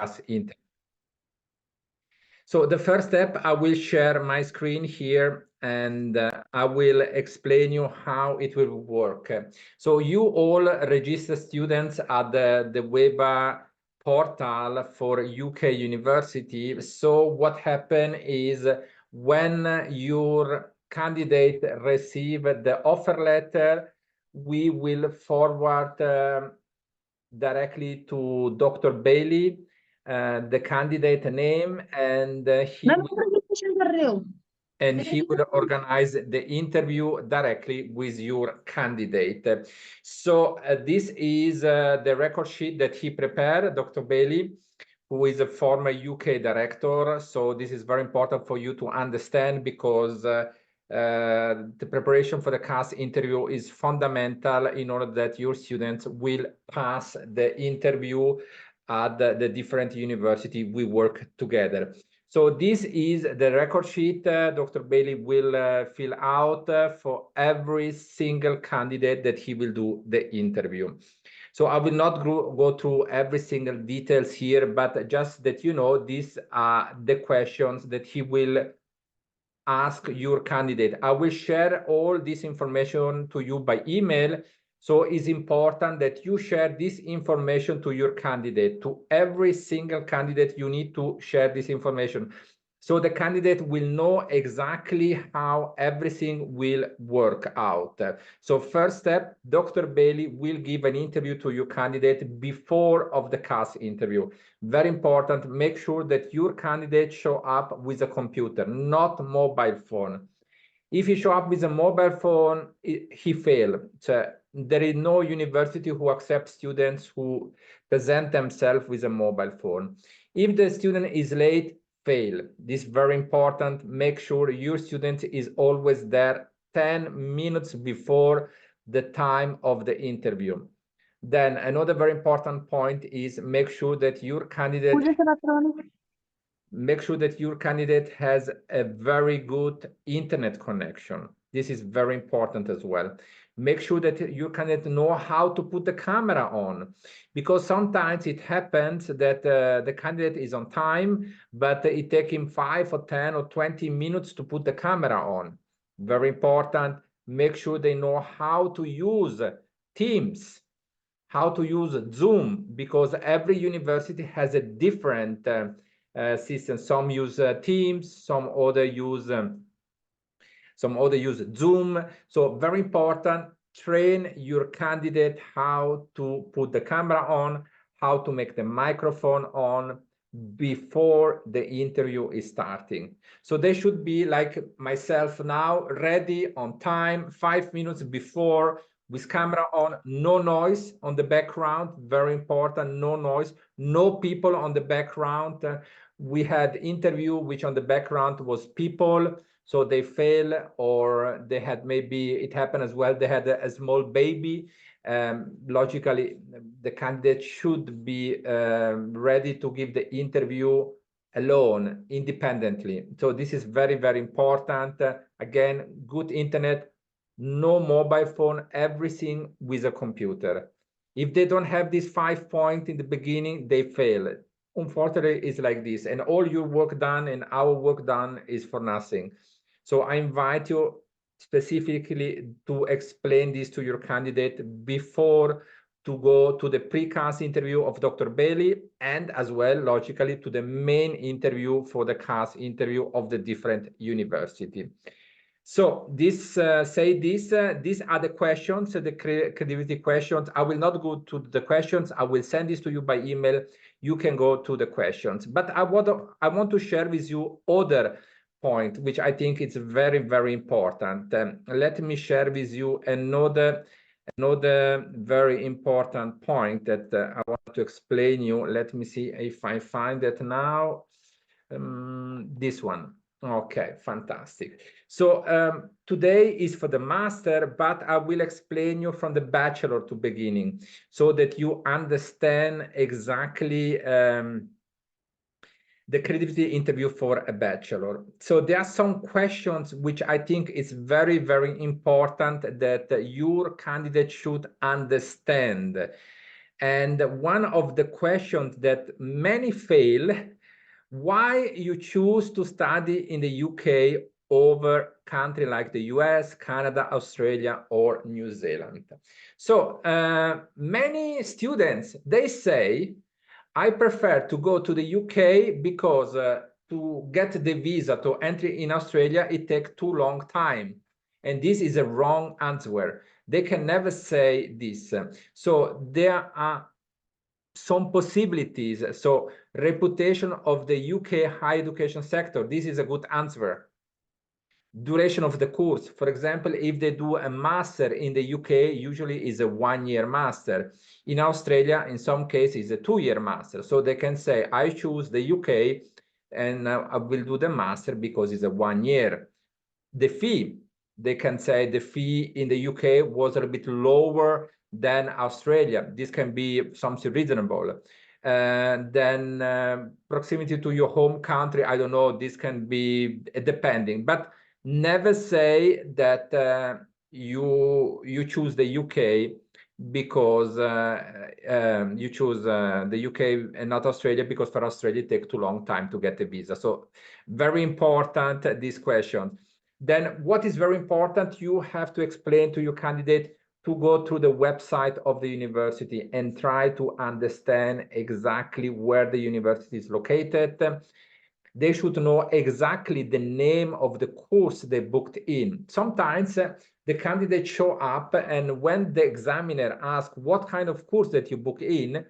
CAS interview. So the first step, I will share my screen here and I will explain you how it will work. So you all registered students at the WEBA portal for UK university. So what happened is when your candidate receive the offer letter, we will forward directly to Dr. Bailey the candidate name, and he will organize the interview directly with your candidate. So this is the record sheet that he prepared, Dr. Bailey, who is a former UK director. So this is very important for you to understand, because the preparation for the CAS interview is fundamental in order that your students will pass the interview at the different university we work together. So this is the record sheet Dr. Bailey will fill out for every single candidate that he will do the interview. So I will not go through every single details here, but just that you know, these are the questions that he will ask your candidate. I will share all this information to you by email. So it's important that you share this information to your candidate. To every single candidate, you need to share this information. So the candidate will know exactly how everything will work out. So first step, Dr. Bailey will give an interview to your candidate before of the CAS interview. Very important, make sure that your candidate show up with a computer, not mobile phone. If he show up with a mobile phone, he failed. So there is no university who accepts students who present themselves with a mobile phone. If the student is late, fail. This is very important. Make sure your student is always there 10 minutes before the time of the interview. Then another very important point is make sure that your candidate has a very good internet connection. This is very important as well. Make sure that your candidate know how to put the camera on, because sometimes it happens that the candidate is on time, but it takes him 5 or 10 or 20 minutes to put the camera on. Very important. Make sure they know how to use Teams, how to use Zoom, because every university has a different system. Some use Teams, some other use Zoom. So very important, train your candidate how to put the camera on, how to make the microphone on before the interview is starting. So they should be like myself now, ready on time, 5 minutes before, with camera on, no noise on the background, very important, no noise, no people on the background. We had interview which on the background was people, so they fail, or they had, maybe it happened as well, they had a small baby. Logically, the candidate should be ready to give the interview alone, independently. So this is very, very important. Again, good internet, no mobile phone, everything with a computer. If they don't have these 5 points in the beginning, they fail. Unfortunately, it's like this, and all your work done and our work done is for nothing. So I invite you specifically to explain this to your candidate before to go to the pre-CAS interview of Dr. Bailey, and as well, logically, to the main interview for the CAS interview of the different university. So these are the questions, the credibility questions. I will not go to the questions. I will send this to you by email. You can go to the questions. But I want to share with you other point, which I think is very, very important. Let me share with you another very important point that I want to explain you. Let me see if I find it now. This one. Okay, fantastic. So today is for the master, but I will explain you from the bachelor to beginning, so that you understand exactly the credibility interview for a bachelor. So there are some questions which I think is very, very important that your candidate should understand. And one of the questions that many fail, why you choose to study in the UK over country like the US, Canada, Australia, or New Zealand? So many students, they say, I prefer to go to the UK because to get the visa to enter in Australia, it takes too long time. And this is a wrong answer. They can never say this. So there are some possibilities. So reputation of the UK higher education sector, this is a good answer. Duration of the course, for example, if they do a master in the UK, usually is a 1-year master. In Australia, in some cases, a 2-year master. So they can say, I choose the UK and I will do the master because it's a 1 year. The fee, they can say the fee in the UK was a bit lower than Australia. This can be something reasonable. Then proximity to your home country, I don't know, this can be depending, but never say that you choose the UK because you choose the UK and not Australia, because for Australia it takes too long time to get a visa. So very important, this question. Then what is very important, you have to explain to your candidate to go to the website of the university and try to understand exactly where the university is located. They should know exactly the name of the course they booked in. Sometimes the candidates show up, and when the examiner asks what kind of course that you book in,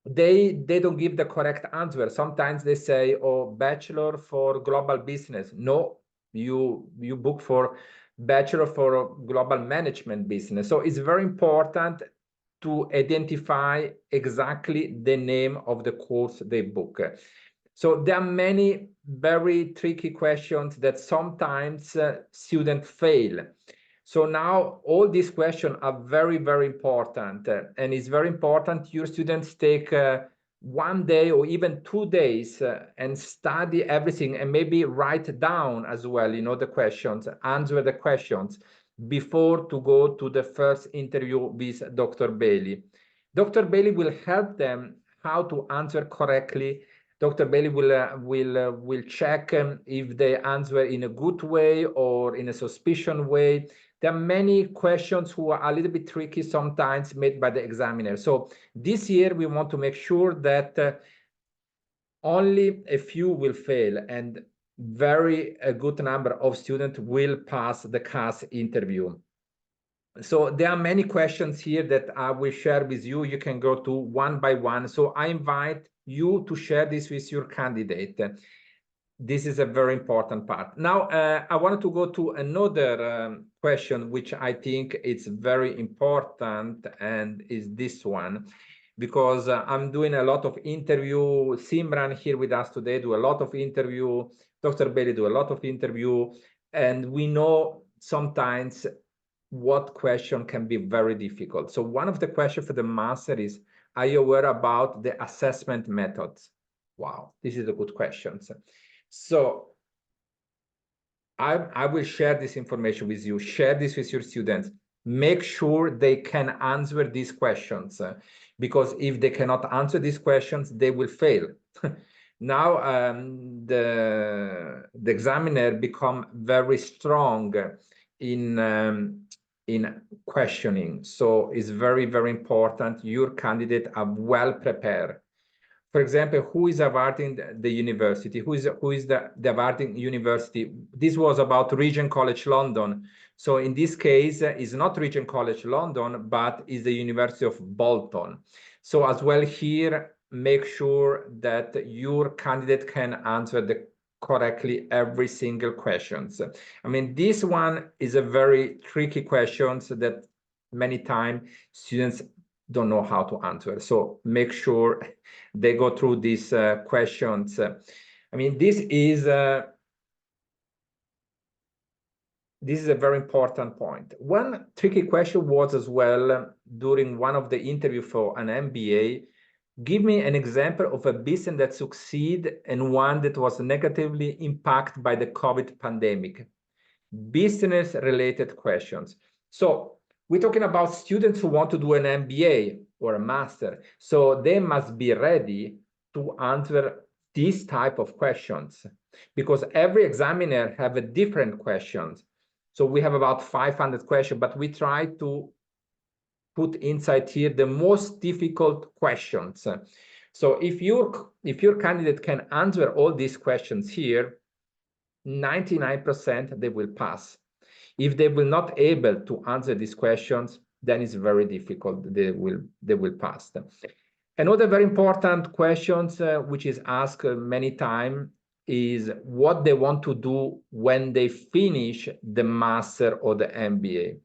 they don't give the correct answer. Sometimes they say, oh, bachelor for global business. No, you book for bachelor for global management business. So it's very important to identify exactly the name of the course they book. So there are many very tricky questions that sometimes students fail. So now all these questions are very, very important. And it's very important your students take 1 day or even 2 days and study everything, and maybe write down as well, you know, the questions, answer the questions before to go to the first interview with Dr. Bailey. Dr. Bailey will help them how to answer correctly. Dr. Bailey will check if they answer in a good way or in a suspicion way. There are many questions who are a little bit tricky sometimes made by the examiner. So this year we want to make sure that only a few will fail and a good number of students will pass the CAS interview. So there are many questions here that I will share with you. You can go to one by one. So I invite you to share this with your candidate. This is a very important part. Now, I wanted to go to another question, which I think is very important, and is this one, because I'm doing a lot of interview. Simran here with us today do a lot of interview. Dr. Bailey do a lot of interview, and we know sometimes what question can be very difficult. So one of the questions for the master is, are you aware about the assessment methods? Wow, this is a good question. So I will share this information with you, share this with your students, make sure they can answer these questions, because if they cannot answer these questions, they will fail. Now the examiner become very strong in questioning. So it's very, very important your candidate are well prepared. For example, who is awarding the university? Who is the awarding university? This was about Regent College London. So in this case, it's not Regent College London, but is the University of Bolton. So as well here, make sure that your candidate can answer correctly every single questions. I mean, this one is a very tricky question that many times students don't know how to answer. So make sure they go through these questions. I mean, this is a very important point. One tricky question was as well during one of the interview for an MBA, give me an example of a business that succeeded and one that was negatively impacted by the COVID pandemic. Business related questions. So we're talking about students who want to do an MBA. or a master. So they must be ready to answer these type of questions, because every examiner have a different questions. So we have about 500 questions, but we try to put inside here the most difficult questions. So if your candidate can answer all these questions here, 99% they will pass. If they will not able to answer these questions, then it's very difficult. They will pass. Another very important questions which is asked many times is what they want to do when they finish the master or the MBA.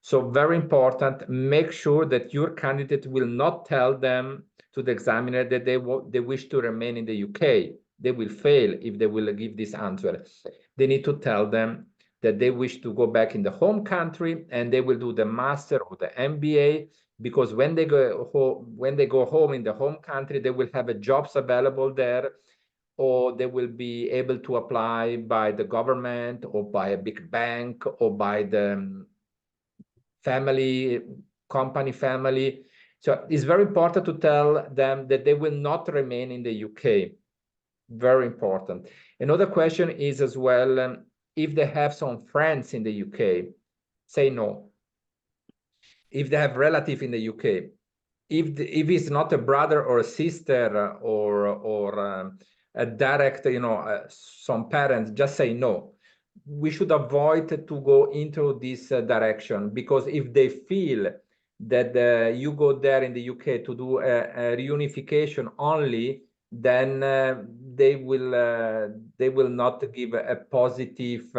So very important, make sure that your candidate will not tell them to the examiner that they wish to remain in the UK. They will fail if they will give this answer. They need to tell them that they wish to go back in the home country and they will do the master or the MBA, because when they go home in the home country, they will have jobs available there, or they will be able to apply by the government or by a big bank or by the company family. So it's very important to tell them that they will not remain in the UK. Very important. Another question is as well, if they have some friends in the UK, say no. If they have relative in the UK, if it's not a brother or a sister or a direct, some parents, just say no. We should avoid to go into this direction, because if they feel that you go there in the UK to do a reunification only, then they will not give a positive.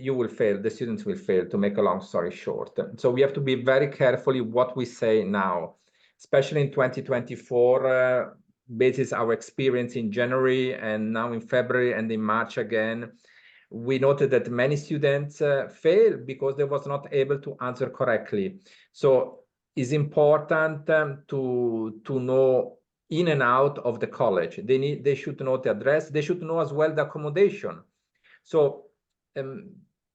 You will fail. The students will fail. To make a long story short, so we have to be very carefully what we say now, especially in 2024. Basis our experience in January and now in February and in March again, we noted that many students fail because they was not able to answer correctly. So it's important to know in and out of the college. They should know the address. They should know as well the accommodation. So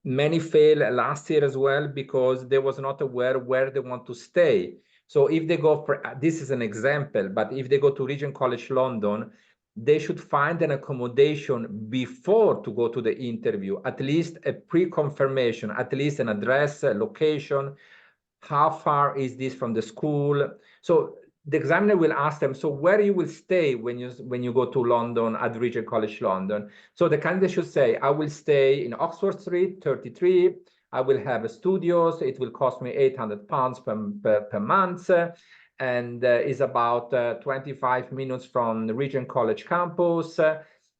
many fail last year as well because they was not aware where they want to stay. So if they go for, this is an example, but if they go to Regent College London, they should find an accommodation before to go to the interview, at least a pre-confirmation, at least an address, a location, how far is this from the school. So the examiner will ask them, so where you will stay when you go to London at Regent College London? So the candidate should say, I will stay in Oxford Street 33. I will have a studios. It will cost me £800 per month, and is about 25 minutes from the Regent College campus.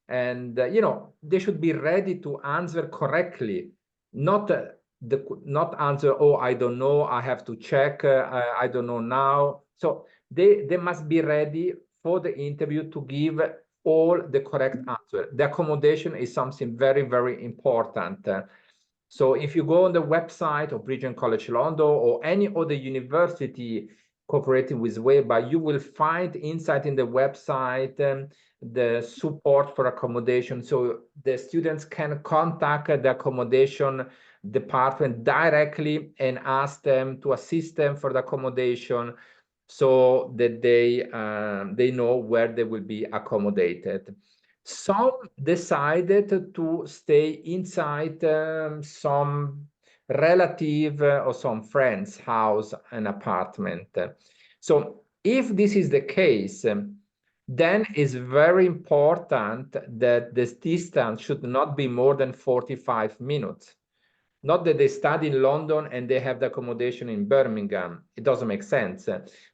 And they should be ready to answer correctly, not answer, oh, I don't know, I have to check, I don't know now. So they must be ready for the interview to give all the correct answer. The accommodation is something very, very important. So if you go on the website of Regent College London or any other university cooperating with WEBA, you will find inside in the website the support for accommodation. So the students can contact the accommodation department directly and ask them to assist them for the accommodation, so that they know where they will be accommodated. Some decided to stay inside some relative or some friend's house, an apartment. So if this is the case, then it's very important that the distance should not be more than 45 minutes. Not that they study in London and they have the accommodation in Birmingham. It doesn't make sense.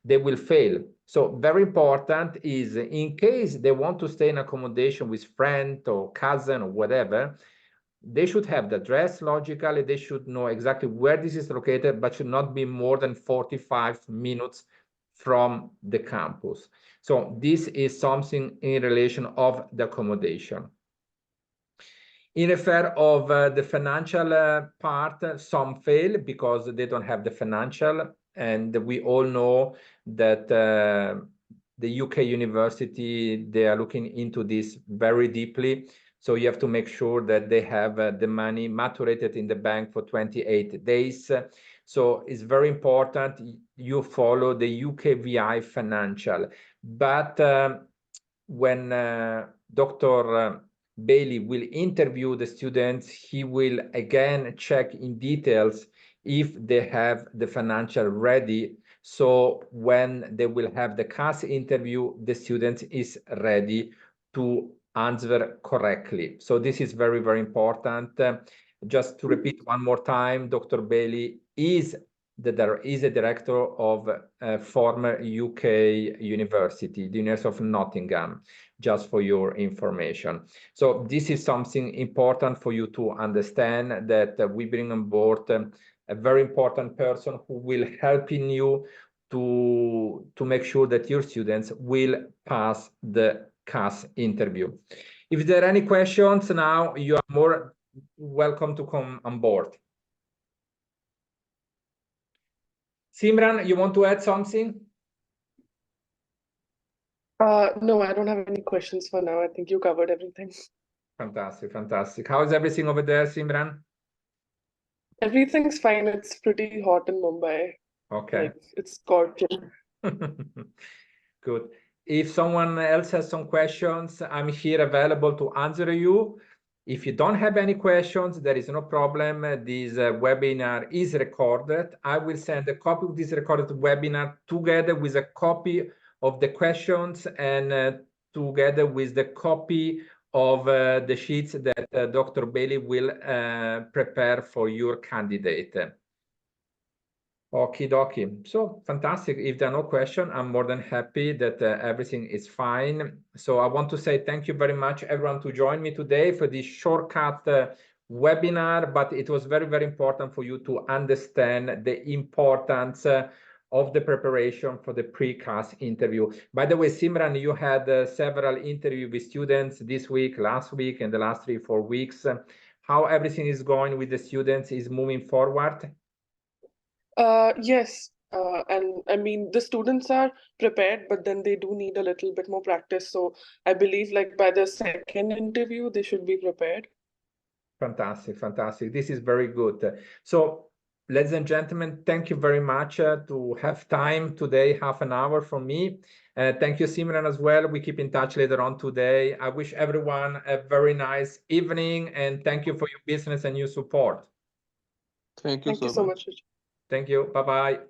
They will fail. So very important is, in case they want to stay in accommodation with friend or cousin or whatever, they should have the address logically. They should know exactly where this is located, but should not be more than 45 minutes from the campus. So this is something in relation of the accommodation. In affair of the financial part, some fail because they don't have the financial, and we all know that the UK university, they are looking into this very deeply. So you have to make sure that they have the money maturated in the bank for 28 days. So it's very important you follow the UKVI financial. But when Dr. Bailey will interview the students, he will again check in details if they have the financial ready. So when they will have the CAS interview, the student is ready to answer correctly. So this is very, very important. Just to repeat one more time, Dr. Bailey is a director of a former UK university, the University of Nottingham, just for your information. So this is something important for you to understand, that we bring on board a very important person who will helping you to make sure that your students will pass the CAS interview. If there are any questions now, you are more welcome to come on board. Simran, you want to add something? No, I don't have any questions for now. I think you covered everything. Fantastic, fantastic. How is everything over there, Simran? Everything's fine. It's pretty hot in Mumbai. Okay. Like, it's scorching. Good. If someone else has some questions, I'm here available to answer you. If you don't have any questions, there is no problem. This webinar is recorded. I will send a copy of this recorded webinar together with a copy of the questions and together with the copy of the sheets that Dr. Bailey will prepare for your candidate. Okie dokie. So fantastic. If there are no questions, I'm more than happy that everything is fine. So I want to say thank you very much, everyone, to join me today for this shortcut webinar. But it was very, very important for you to understand the importance of the preparation for the pre-CAS interview. By the way, Simran, you had several interviews with students this week, last week, and the last 3-4 weeks. How everything is going with the students is moving forward? Yes. And I mean, the students are prepared, but then they do need a little bit more practice. So I believe like by the second interview, they should be prepared. Fantastic, fantastic. This is very good. So, ladies and gentlemen, thank you very much to have time today, half an hour for me. Thank you, Simran, as well. We keep in touch later on today. I wish everyone a very nice evening, and thank you for your business and your support. Thank you Thank you so so much. much. Thank you. Bye-bye.